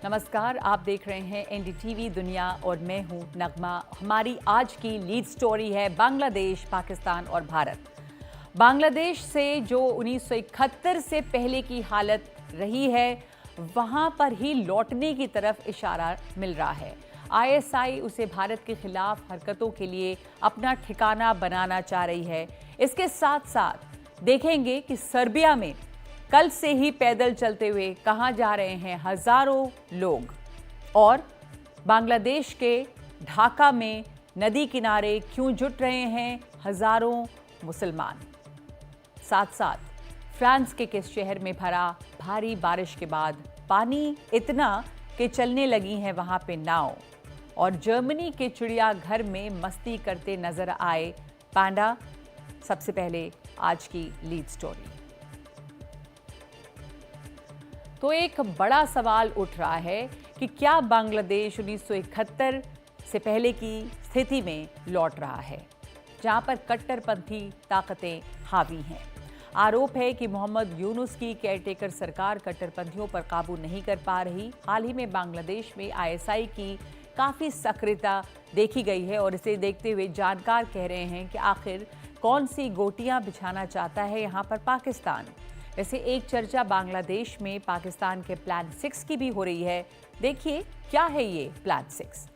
नमस्कार, आप देख रहे हैं एनडीटीवी दुनिया और मैं हूं नगमा। हमारी आज की लीड स्टोरी है बांग्लादेश, पाकिस्तान और भारत। बांग्लादेश से जो 1971 से पहले की हालत रही है, वहां पर ही लौटने की तरफ इशारा मिल रहा है। आईएसआई उसे भारत के खिलाफ हरकतों के लिए अपना ठिकाना बनाना चाह रही है। इसके साथ साथ देखेंगे कि सर्बिया में कल से ही पैदल चलते हुए कहां जा रहे हैं हजारों लोग, और बांग्लादेश के ढाका में नदी किनारे क्यों जुट रहे हैं हजारों मुसलमान। साथ साथ फ्रांस के किस शहर में भरा भारी बारिश के बाद पानी इतना कि चलने लगी हैं वहां पे नाव, और जर्मनी के चिड़ियाघर में मस्ती करते नजर आए पांडा। सबसे पहले आज की लीड स्टोरी। तो एक बड़ा सवाल उठ रहा है कि क्या बांग्लादेश 1971 से पहले की स्थिति में लौट रहा है, जहां पर कट्टरपंथी ताकतें हावी हैं। आरोप है कि मोहम्मद यूनुस की केयरटेकर सरकार कट्टरपंथियों पर काबू नहीं कर पा रही। हाल ही में बांग्लादेश में आईएसआई की काफ़ी सक्रियता देखी गई है, और इसे देखते हुए जानकार कह रहे हैं कि आखिर कौन सी गोटियां बिछाना चाहता है यहाँ पर पाकिस्तान। वैसे एक चर्चा बांग्लादेश में पाकिस्तान के प्लान 6 की भी हो रही है। देखिए क्या है ये प्लान 6।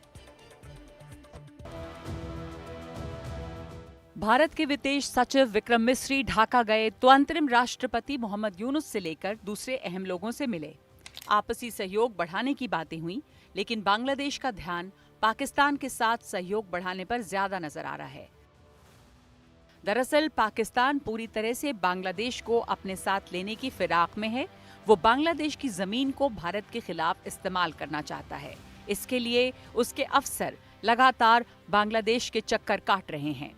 भारत के विदेश सचिव विक्रम मिस्री ढाका गए तो अंतरिम राष्ट्रपति मोहम्मद यूनुस से लेकर दूसरे अहम लोगों से मिले। आपसी सहयोग बढ़ाने की बातें हुई, लेकिन बांग्लादेश का ध्यान पाकिस्तान के साथ सहयोग बढ़ाने पर ज्यादा नजर आ रहा है। दरअसल पाकिस्तान पूरी तरह से बांग्लादेश को अपने साथ लेने की फिराक में है। वो बांग्लादेश की जमीन को भारत के खिलाफ इस्तेमाल करना चाहता है। इसके लिए उसके अफसर लगातार बांग्लादेश के चक्कर काट रहे हैं।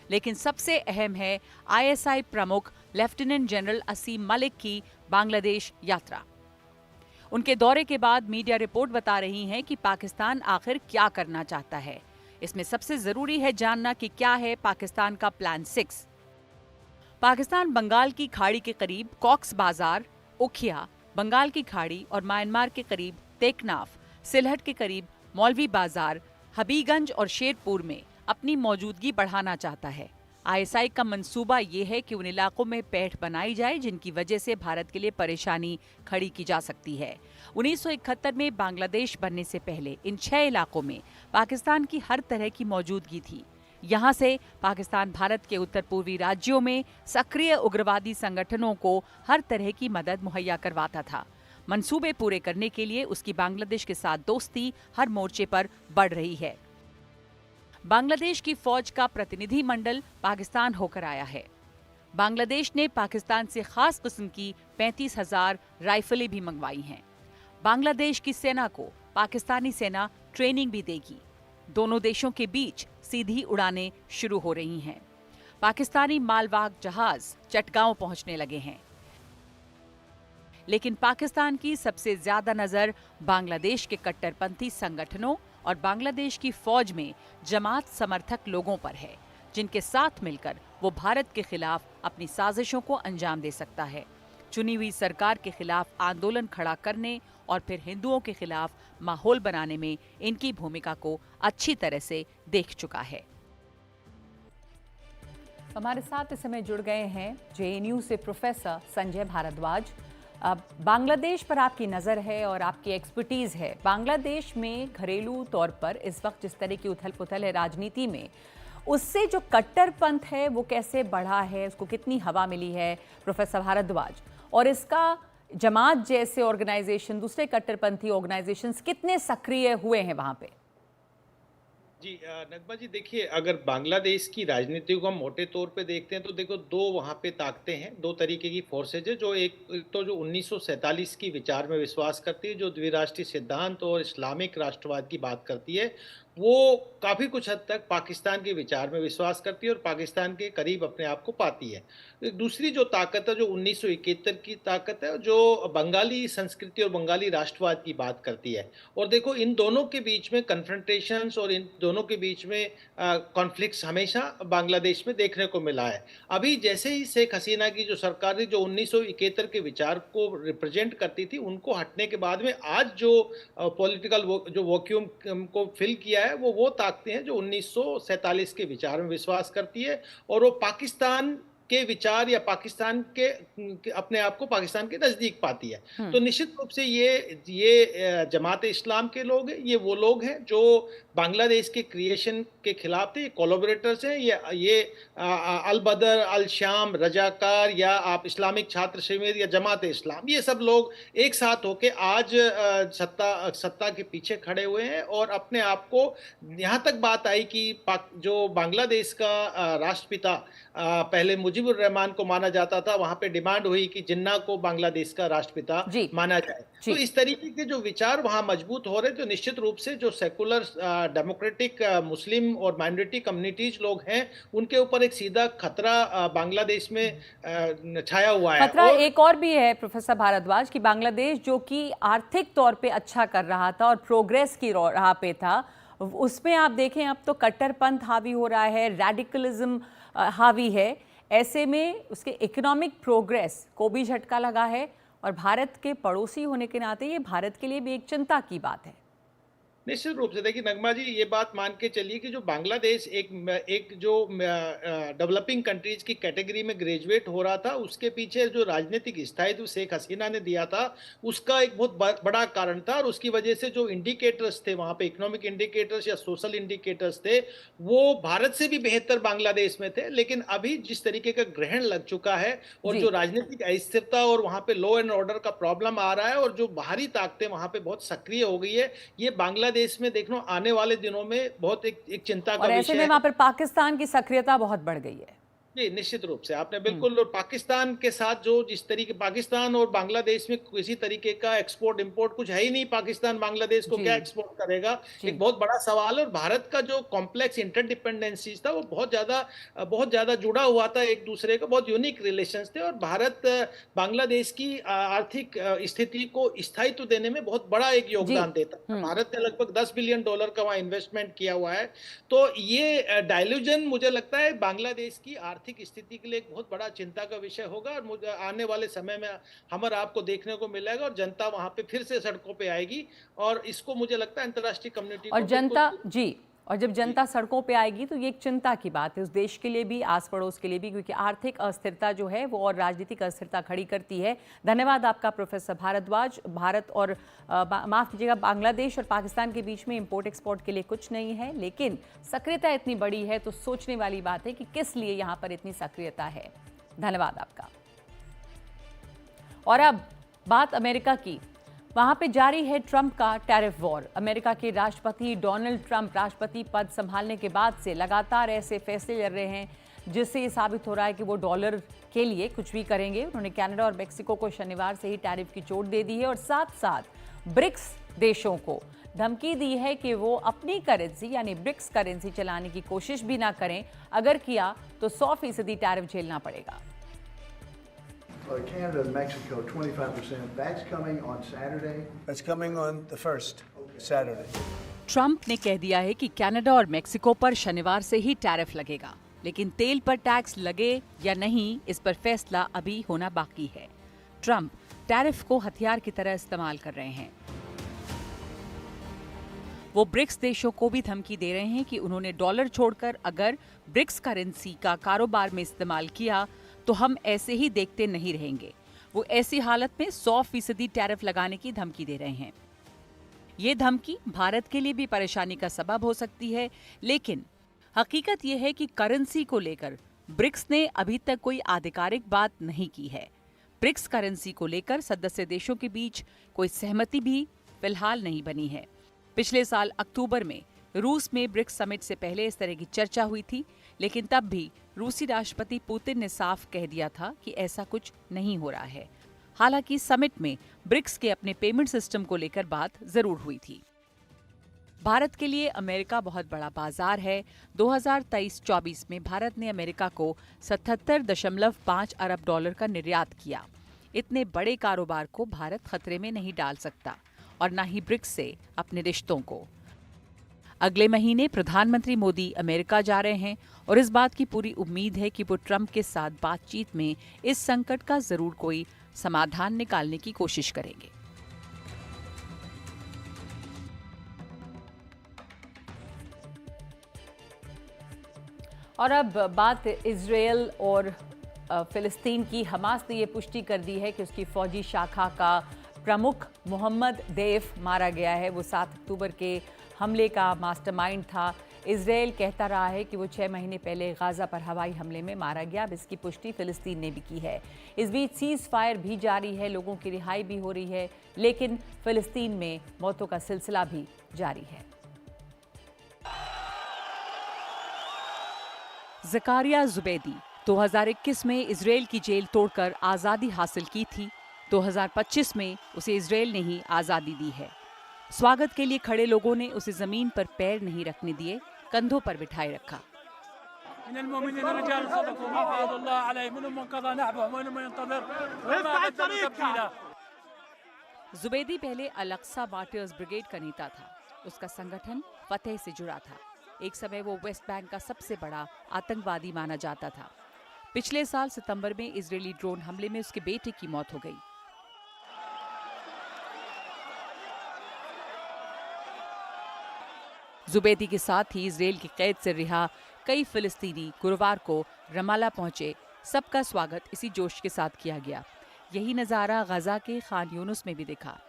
लेकिन सबसे अहम है आईएसआई प्रमुख लेफ्टिनेंट जनरल असीम मलिक की बांग्लादेश यात्रा। उनके दौरे के बाद मीडिया रिपोर्ट बता रही है कि पाकिस्तान आखिर क्या करना चाहता है। इसमें सबसे जरूरी है जानना कि क्या है पाकिस्तान का प्लान 6। पाकिस्तान बंगाल की खाड़ी के करीब कॉक्स बाजार, उखिया, बंगाल की खाड़ी और म्यांमार के करीब टेकनाफ, सिलहट के करीब मौलवी बाजार, हबीगंज और शेरपुर में अपनी मौजूदगी बढ़ाना चाहता है। आईएसआई का मंसूबा ये है कि उन इलाकों में पैठ बनाई जाए जिनकी वजह से भारत के लिए परेशानी खड़ी की जा सकती है। 1971 में बांग्लादेश बनने से पहले इन 6 इलाकों में पाकिस्तान की हर तरह की मौजूदगी थी। यहाँ से पाकिस्तान भारत के उत्तर पूर्वी राज्यों में सक्रिय उग्रवादी संगठनों को हर तरह की मदद मुहैया करवाता था। मंसूबे पूरे करने के लिए उसकी बांग्लादेश के साथ दोस्ती हर मोर्चे पर बढ़ रही है। बांग्लादेश की फौज का प्रतिनिधि मंडल पाकिस्तान होकर आया है। बांग्लादेश ने पाकिस्तान से खास किस्म की 35,000 राइफलें भी मंगवाई हैं। बांग्लादेश की सेना को पाकिस्तानी सेना ट्रेनिंग भी देगी। दोनों देशों के बीच सीधी उड़ानें शुरू हो रही हैं। पाकिस्तानी मालवाहक जहाज चटगांव पहुंचने लगे हैं। लेकिन पाकिस्तान की सबसे ज्यादा नजर बांग्लादेश के कट्टरपंथी संगठनों और बांग्लादेश की फौज में जमात समर्थक लोगों पर है, जिनके साथ मिलकर वो भारत के खिलाफ अपनी साजिशों को अंजाम दे सकता है। चुनी हुई सरकार के खिलाफ आंदोलन खड़ा करने और फिर हिंदुओं के खिलाफ माहौल बनाने में इनकी भूमिका को अच्छी तरह से देख चुका है। हमारे साथ इस समय जुड़ गए हैं जेएनयू से प्रोफेसर संजय भारद्वाज। बांग्लादेश पर आपकी नज़र है और आपकी एक्सपर्टीज़ है। बांग्लादेश में घरेलू तौर पर इस वक्त जिस तरह की उथल पुथल है राजनीति में, उससे जो कट्टरपंथ है वो कैसे बढ़ा है, उसको कितनी हवा मिली है प्रोफेसर भारद्वाज, और इसका जमात जैसे ऑर्गेनाइजेशन, दूसरे कट्टरपंथी ऑर्गेनाइजेशंस कितने सक्रिय हुए हैं वहाँ पे? जी नगमा जी, देखिए, अगर बांग्लादेश की राजनीति को हम मोटे तौर पे देखते हैं तो देखो, दो वहाँ पे ताकतें हैं, दो तरीके की फोर्सेज है। जो एक तो जो 1947 की विचार में विश्वास करती है, जो द्विराष्ट्रीय सिद्धांत और इस्लामिक राष्ट्रवाद की बात करती है। वो काफ़ी कुछ हद तक पाकिस्तान के विचार में विश्वास करती है और पाकिस्तान के करीब अपने आप को पाती है। एक दूसरी जो ताकत है, जो 1971 की ताकत है, जो बंगाली संस्कृति और बंगाली राष्ट्रवाद की बात करती है। और देखो, इन दोनों के बीच में कन्फ्रंटेशंस और इन दोनों के बीच में कॉन्फ्लिक्ट्स हमेशा बांग्लादेश में देखने को मिला है। अभी जैसे ही शेख हसीना की जो सरकार थी, जो 1971 के विचार को रिप्रेजेंट करती थी, उनको हटने के बाद में आज जो पॉलिटिकल वो जो वैक्यूम को फिल किया है, वो ताकतें हैं जो 1947 के विचार में विश्वास करती है और वो पाकिस्तान के विचार या पाकिस्तान के अपने आप को पाकिस्तान के नज़दीक पाती है। हम्म। तो निश्चित रूप से ये जमात इस्लाम के लोग हैं, ये वो लोग हैं जो बांग्लादेश के क्रिएशन के खिलाफ थे, ये कोलैबोरेटर्स हैं, ये अल बदर, अल शाम, रजाकार या आप इस्लामिक छात्र शिविर या जमात इस्लाम, ये सब लोग एक साथ होके आज सत्ता के पीछे खड़े हुए हैं और अपने आप को, यहाँ तक बात आई कि जो बांग्लादेश का राष्ट्रपिता पहले मुजीबुर रहमान को माना जाता था, वहां पे डिमांड हुई कि जिन्ना को बांग्लादेश का राष्ट्रपिता जी। माना जाए। जी। तो इस तरीके के जो विचार वहां मजबूत हो रहे, तो निश्चित रूप से जो सेकुलर डेमोक्रेटिक मुस्लिम और माइनॉरिटी कम्युनिटीज लोग हैं, उनके ऊपर एक सीधा खतरा बांग्लादेश में छाया हुआ है। खतरा और एक और भी है प्रोफेसर भारद्वाज कि बांग्लादेश जो कि आर्थिक तौर पे अच्छा कर रहा था और प्रोग्रेस की राह पे था, उसमें आप देखें अब तो कट्टरपंथ हावी हो रहा है, रैडिकलिज्म हावी है। ऐसे में उसके इकोनॉमिक प्रोग्रेस को भी झटका लगा है और भारत के पड़ोसी होने के नाते ये भारत के लिए भी एक चिंता की बात है। निश्चित रूप से देखिए नगमा जी, ये बात मान के चलिए कि जो बांग्लादेश एक जो डेवलपिंग कंट्रीज की कैटेगरी में ग्रेजुएट हो रहा था, उसके पीछे जो राजनीतिक स्थायित्व शेख हसीना ने दिया था, उसका एक बहुत बड़ा कारण था। और उसकी वजह से जो इंडिकेटर्स थे वहां पे, इकोनॉमिक इंडिकेटर्स या सोशल इंडिकेटर्स थे, वो भारत से भी बेहतर बांग्लादेश में थे। लेकिन अभी जिस तरीके का ग्रहण लग चुका है और जी। जो राजनीतिक अस्थिरता और वहां पे लॉ एंड ऑर्डर का प्रॉब्लम आ रहा है और जो बाहरी ताकतें वहां पे बहुत सक्रिय हो गई है, ये बांग्लादेश में देखो आने वाले दिनों में बहुत एक चिंता का और ऐसे विषय में है। वहां पर पाकिस्तान की सक्रियता बहुत बढ़ गई है। जी, निश्चित रूप से आपने बिल्कुल, और पाकिस्तान के साथ जो जिस तरीके, पाकिस्तान और बांग्लादेश में किसी तरीके का एक्सपोर्ट इंपोर्ट कुछ है ही नहीं। पाकिस्तान बांग्लादेश को जी। क्या एक्सपोर्ट करेगा, जी। एक बहुत बड़ा सवाल है। और भारत का जो कॉम्प्लेक्स इंटरडिपेंडेंसीज था, वो बहुत ज्यादा जुड़ा हुआ था एक दूसरे का, बहुत यूनिक रिलेशंस थे। और भारत बांग्लादेश की आर्थिक स्थिति को स्थायित्व देने में बहुत बड़ा एक जी। योगदान देता है। भारत ने लगभग $10 बिलियन का वहां इन्वेस्टमेंट किया हुआ है। तो ये डायल्यूजन मुझे लगता है बांग्लादेश की आर्थिक स्थिति के लिए एक बहुत बड़ा चिंता का विषय होगा। और मुझे आने वाले समय में हम और आपको देखने को मिलेगा और जनता वहां पे फिर से सड़कों पे आएगी। और इसको मुझे लगता है अंतर्राष्ट्रीय कम्युनिटी और को जनता बिल्कुल। जी, और जब जनता सड़कों पे आएगी तो ये एक चिंता की बात है उस देश के लिए भी, आस पड़ोस के लिए भी, क्योंकि आर्थिक अस्थिरता जो है वो और राजनीतिक अस्थिरता खड़ी करती है। धन्यवाद आपका प्रोफेसर भारद्वाज। भारत और माफ कीजिएगा, बांग्लादेश और पाकिस्तान के बीच में इंपोर्ट एक्सपोर्ट के लिए कुछ नहीं है, लेकिन सक्रियता इतनी बड़ी है तो सोचने वाली बात है कि किस लिए यहाँ पर इतनी सक्रियता है। धन्यवाद आपका। और अब बात अमेरिका की। वहां पे जारी है ट्रंप का टैरिफ वॉर। अमेरिका के राष्ट्रपति डोनाल्ड ट्रंप राष्ट्रपति पद संभालने के बाद से लगातार ऐसे फैसले ले रहे हैं जिससे ये साबित हो रहा है कि वो डॉलर के लिए कुछ भी करेंगे। उन्होंने कनाडा और मेक्सिको को शनिवार से ही टैरिफ की चोट दे दी है और साथ साथ ब्रिक्स देशों को धमकी दी है कि वो अपनी करेंसी यानी ब्रिक्स करेंसी चलाने की कोशिश भी ना करें। अगर किया तो 100% टैरिफ झेलना पड़ेगा। Canada and Mexico, 25%. That's coming on Saturday. That's coming on the 1st, Saturday. Trump ने कह दिया है कि कनाडा और मेक्सिको पर शनिवार से ही टैरिफ लगेगा, लेकिन तेल पर टैक्स लगे या नहीं इस पर फैसला अभी होना बाकी है। ट्रंप टैरिफ को हथियार की तरह इस्तेमाल कर रहे हैं। वो ब्रिक्स देशों को भी धमकी दे रहे हैं कि उन्होंने डॉलर छोड़कर अगर ब्रिक्स करेंसी का कारोबार में इस्तेमाल किया तो हम ऐसे ही देखते नहीं रहेंगे। वो ऐसी हालत में 100% टैरिफ लगाने की धमकी दे रहे हैं। ये धमकी भारत के लिए भी परेशानी का सबब हो सकती है, लेकिन हकीकत यह है कि करेंसी को लेकर ब्रिक्स ने अभी तक कोई आधिकारिक बात नहीं की है। ब्रिक्स करेंसी को लेकर सदस्य देशों के बीच कोई सहमति भी फिलहाल नहीं बनी है। पिछले साल अक्टूबर में रूस में ब्रिक्स समिट से पहले इस तरह की चर्चा हुई थी, लेकिन तब भी रूसी राष्ट्रपति पुतिन ने साफ कह दिया था कि ऐसा कुछ नहीं हो रहा है। हालांकि समिट में ब्रिक्स के अपने पेमेंट सिस्टम को लेकर बात जरूर हुई थी। भारत के लिए अमेरिका बहुत बड़ा बाजार है। 2023-24 में भारत ने अमेरिका को 77.5 अरब डॉलर का निर्यात किया। इतने बड़े कारोबार को भारत खतरे में नहीं डाल सकता और न ही ब्रिक्स से अपने रिश्तों को। अगले महीने प्रधानमंत्री मोदी अमेरिका जा रहे हैं और इस बात की पूरी उम्मीद है कि वो ट्रंप के साथ बातचीत में इस संकट का जरूर कोई समाधान निकालने की कोशिश करेंगे। और अब बात इजरायल और फिलिस्तीन की। हमास ने यह पुष्टि कर दी है कि उसकी फौजी शाखा का प्रमुख मोहम्मद देफ मारा गया है। वो 7 अक्टूबर के हमले का मास्टरमाइंड था। इजरायल कहता रहा है कि वो 6 महीने पहले गाजा पर हवाई हमले में मारा गया। अब इसकी पुष्टि फिलिस्तीन ने भी की है। इस बीच सीज फायर भी जारी है, लोगों की रिहाई भी हो रही है, लेकिन फिलिस्तीन में मौतों का सिलसिला भी जारी है। ज़कारिया ज़ुबैदी 2021 में इजरायल की जेल तोड़कर आज़ादी हासिल की थी। 2025 में उसे इजरायल ने ही आज़ादी दी है। स्वागत के लिए खड़े लोगों ने उसे जमीन पर पैर नहीं रखने दिए, कंधों पर बिठाए रखा। ज़ुबैदी पहले अल-अक्सा मार्टियर्स ब्रिगेड का नेता था। उसका संगठन फतेह से जुड़ा था। एक समय वो वेस्ट बैंक का सबसे बड़ा आतंकवादी माना जाता था। पिछले साल सितंबर में इजरायली ड्रोन हमले में उसके बेटे की मौत हो गई। ज़ुबैदी के साथ ही इजरायल की कैद से रिहा कई फिलिस्तीनी गुरुवार को रमाला पहुंचे। सबका स्वागत इसी जोश के साथ किया गया। यही नज़ारा गजा के खान यूनुस में भी दिखा।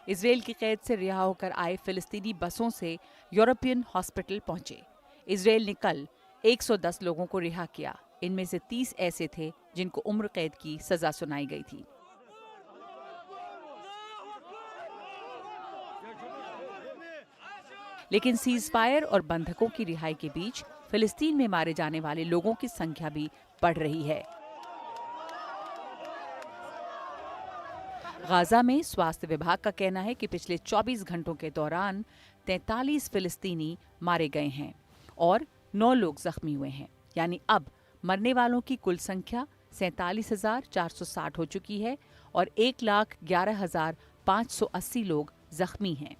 इजरायल की कैद से रिहा होकर आए फिलिस्तीनी बसों से यूरोपियन हॉस्पिटल पहुंचे। इजरायल ने कल 110 लोगों को रिहा किया। इनमें से 30 ऐसे थे जिनको उम्र कैद की सजा सुनाई गई थी। लेकिन सीज फायर और बंधकों की रिहाई के बीच फिलिस्तीन में मारे जाने वाले लोगों की संख्या भी बढ़ रही है। गाजा में स्वास्थ्य विभाग का कहना है कि पिछले 24 घंटों के दौरान 43 फिलिस्तीनी मारे गए हैं और 9 लोग जख्मी हुए हैं। यानी अब मरने वालों की कुल संख्या 47,460 हो चुकी है और 1,11,580 लोग जख्मी हैं।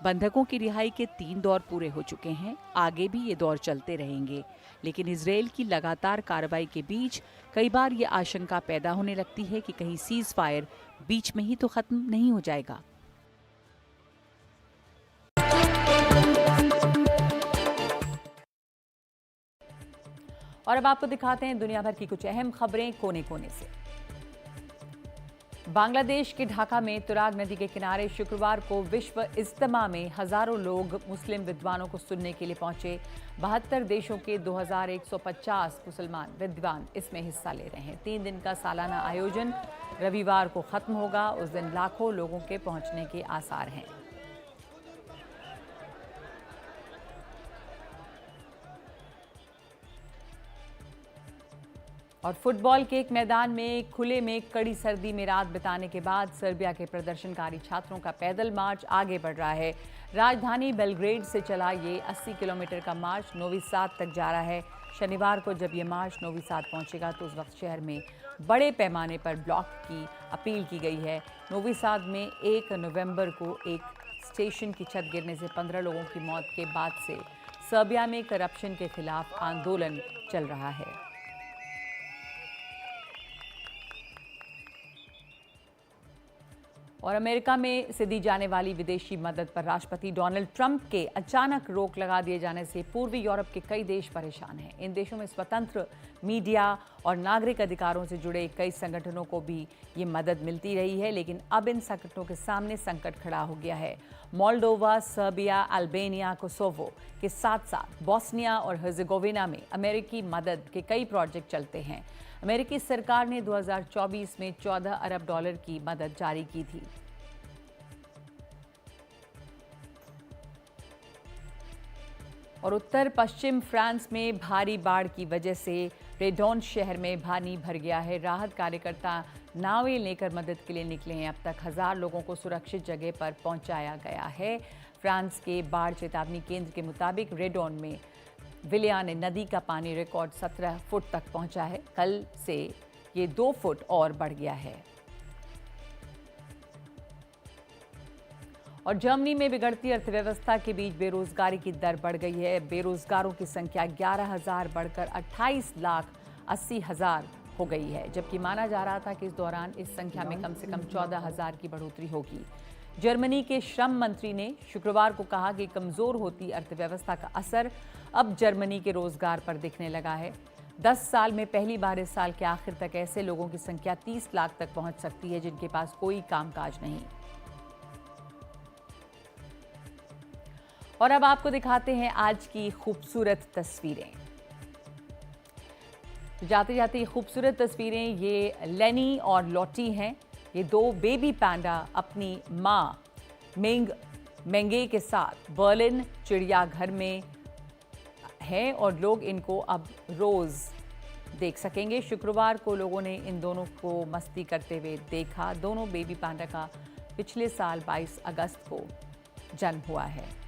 बंधकों की रिहाई के 3 दौर पूरे हो चुके हैं। आगे भी ये दौर चलते रहेंगे, लेकिन इजरायल की लगातार कार्रवाई के बीच कई बार ये आशंका पैदा होने लगती है कि कहीं सीज फायर बीच में ही तो खत्म नहीं हो जाएगा। और अब आपको दिखाते हैं दुनिया भर की कुछ अहम खबरें कोने कोने से। बांग्लादेश के ढाका में तुराग नदी के किनारे शुक्रवार को विश्व इज्तिमा में हजारों लोग मुस्लिम विद्वानों को सुनने के लिए पहुंचे। 72 देशों के 2150 मुसलमान विद्वान इसमें हिस्सा ले रहे हैं। 3 दिन का सालाना आयोजन रविवार को खत्म होगा। उस दिन लाखों लोगों के पहुंचने के आसार हैं। और फुटबॉल के एक मैदान में खुले में कड़ी सर्दी में रात बिताने के बाद सर्बिया के प्रदर्शनकारी छात्रों का पैदल मार्च आगे बढ़ रहा है। राजधानी बेलग्रेड से चला ये 80 किलोमीटर का मार्च नोवी साद तक जा रहा है। शनिवार को जब ये मार्च नोवी साद पहुंचेगा तो उस वक्त शहर में बड़े पैमाने पर ब्लॉक की अपील की गई है। नोवी साद में 1 नवंबर को एक स्टेशन की छत गिरने से 15 लोगों की मौत के बाद से सर्बिया में करप्शन के खिलाफ आंदोलन चल रहा है। और अमेरिका में से दी जाने वाली विदेशी मदद पर राष्ट्रपति डोनाल्ड ट्रंप के अचानक रोक लगा दिए जाने से पूर्वी यूरोप के कई देश परेशान हैं। इन देशों में स्वतंत्र मीडिया और नागरिक अधिकारों से जुड़े कई संगठनों को भी ये मदद मिलती रही है, लेकिन अब इन संगठनों के सामने संकट खड़ा हो गया है। मोल्डोवा, सर्बिया, अल्बानिया, कोसोवो के साथ साथ बोस्निया और हर्जेगोविना में अमेरिकी मदद के कई प्रोजेक्ट चलते हैं। अमेरिकी सरकार ने 2024 में 14 अरब डॉलर की मदद जारी की थी। और उत्तर पश्चिम फ्रांस में भारी बाढ़ की वजह से रेडोन शहर में पानी भर गया है। राहत कार्यकर्ता नावें लेकर मदद के लिए निकले हैं। अब तक 1000 लोगों को सुरक्षित जगह पर पहुंचाया गया है। फ्रांस के बाढ़ चेतावनी केंद्र के मुताबिक रेडॉन में विलियान नदी का पानी रिकॉर्ड 17 फुट तक पहुंचा है। कल से ये 2 फुट और बढ़ गया है। और जर्मनी में बिगड़ती अर्थव्यवस्था के बीच बेरोजगारी की दर बढ़ गई है। बेरोजगारों की संख्या 11,000 बढ़कर 28,80,000 हो गई है, जबकि माना जा रहा था कि इस दौरान इस संख्या में कम से कम 14,000 की बढ़ोतरी होगी। जर्मनी के श्रम मंत्री ने शुक्रवार को कहा कि कमजोर होती अर्थव्यवस्था का असर अब जर्मनी के रोजगार पर दिखने लगा है। 10 साल में पहली बार इस साल के आखिर तक ऐसे लोगों की संख्या 30 लाख तक पहुंच सकती है जिनके पास कोई कामकाज नहीं। और अब आपको दिखाते हैं आज की खूबसूरत तस्वीरें। जाते जाते ये खूबसूरत तस्वीरें ये लेनी और लॉटी हैं। ये 2 बेबी पैंडा अपनी माँ मेंगे के साथ बर्लिन चिड़ियाघर में हैं और लोग इनको अब रोज देख सकेंगे। शुक्रवार को लोगों ने इन दोनों को मस्ती करते हुए देखा। दोनों बेबी पैंडा का पिछले साल 22 अगस्त को जन्म हुआ है।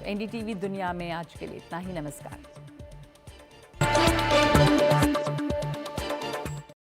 एनडीटीवी दुनिया में आज के लिए इतना ही। नमस्कार।